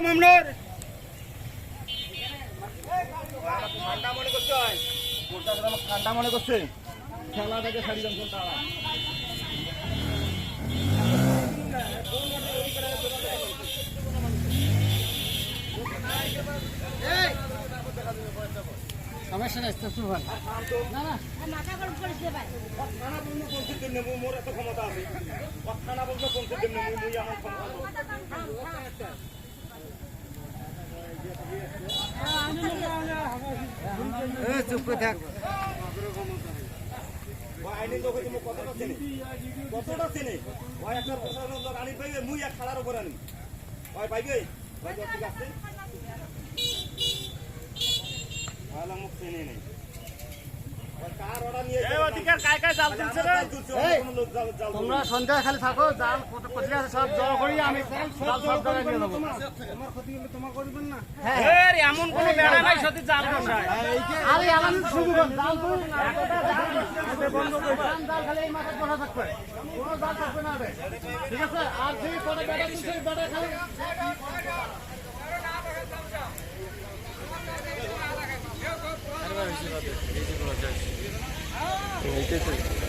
মামনুর ঠান্ডা মনে করছে খেলাটাকে ছাড়ি দেন কোনটা সমস্যা নাই সুফান না না মাথা গরম করে দিতে ভাই খানা বন্ধ করতে দেন না মোর এত ক্ষমতা আছে খানা বন্ধ করতে দেন না মুই আমার ক্ষমতা চুপ করে থাক আইনের লোক তুমি কতটা চেনে কতটা চেনে ভাই একটা প্রশাসন লোক আনি পাইবে মুই এক খালার উপর আনি ভাই পাইবে ভাই ঠিক আছে ভালো মুখ চেনে নেই তোমরা সন্ধ্যা খালি থাকো জাল কোথায় আছে সব জড়ো করি আমি সব জায়গায় নিয়ে দেবো তোমার ক্ষতি হলে তোমার করবেন না এমন কোনো বেড়া নাই সত্যি জাল বসায় আরে এমন শুরু কর জাল তো বন্ধ করে জাল খালি এই মাথায় বসা থাকবে কোনো জাল থাকবে না ঠিক আছে আর সেই পরে বেড়া দিছে বেড়া খালি এইটাই